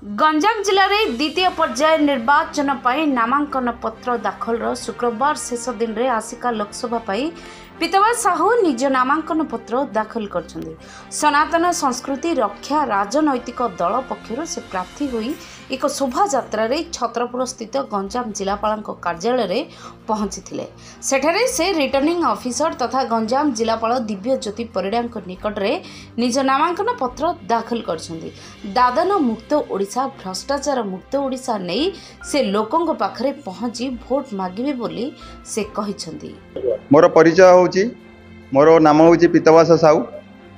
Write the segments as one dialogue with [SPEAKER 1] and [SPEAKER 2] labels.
[SPEAKER 1] गंजाम जिले में द्वितीय पर्याय निर्वाचन पर नामांकन पत्र दाखल शुक्रवार शेष दिन में आसिका लोकसभा पीतवा साहू निज नामांकन पत्र दाखल कर सनातन संस्कृति रक्षा राजनैतिक दल पक्षर से प्रार्थी हुई एक शोभा यात्रा छत्रपुर स्थित गंजाम जिलापाल कार्यालय में पहुंची सेठारे से रिटर्निंग ऑफिसर तथा गंजाम जिलापाल दिव्य ज्योति परिड़ा निकट में निज नामांकन पत्र दाखल कर दादन मुक्त ओडिशा भ्रष्टाचार मुक्त ओडिशा नहीं से लोकों पाखरे पहुंची भोट मागिबे बोली से कहिसंती।
[SPEAKER 2] मोर परिचय होची मोर नाम होची पीतवास साहू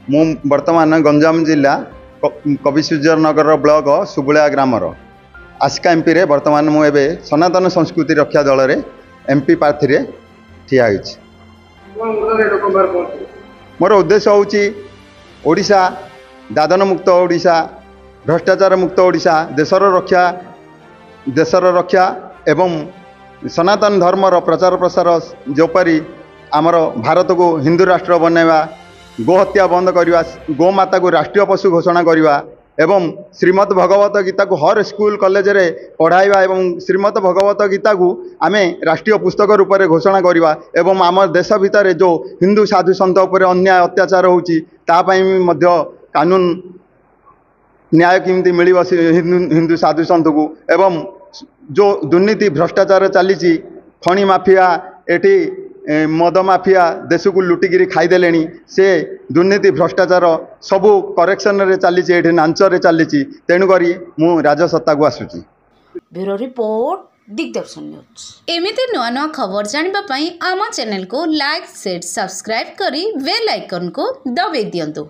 [SPEAKER 2] मु वर्तमान गंजाम जिला कविसूर्य नगर ब्लॉक सुबुलिया ग्रामर आसिका एमपी रे वर्तमान मु एबे सनातन संस्कृति रक्षा दल रे एमपी प्रार्थी रे ठिया होची। मोर उद्देश्य होची ओडिशा दादन मुक्त ओडिशा भ्रष्टाचार मुक्त ओडिशा देशर रक्षा एवं सनातन धर्मर प्रचार प्रसार जोपरी आमर भारत को हिंदू राष्ट्र बनैवा गोहत्या बंद करवा गोमाता को राष्ट्रीय पशु घोषणा करवा एवं श्रीमद् भगवत गीता को हर स्कूल कॉलेज रे पढ़ाइबा एवं श्रीमद् भगवत गीता को आमे राष्ट्रीय पुस्तक रूप में घोषणा करवा एवं आम देश भितर जो हिंदू साधु सन्त उपर अन्याय अत्याचार होची तापाई मध्य कानून न्याय केमती मिलिबो हिंदू साधु सन्त को एवं जो दुर्नीति भ्रष्टाचार चली खଣି माफिया एटी मद माफिया देश को लुटिकी खाईदे से दुर्नीति भ्रष्टाचार सबू करेक्शन रे चली नांचरे चली तेणुक मु राजसत्ता को आसुची।
[SPEAKER 1] ब्यूरो रिपोर्ट दिग्दर्शन न्यूज। एमिति नुआ नुआ खबर जानिबा पई आम चैनल को लाइक शेयर सब्सक्राइब करी बेल आइकन को दबाई दियंतु।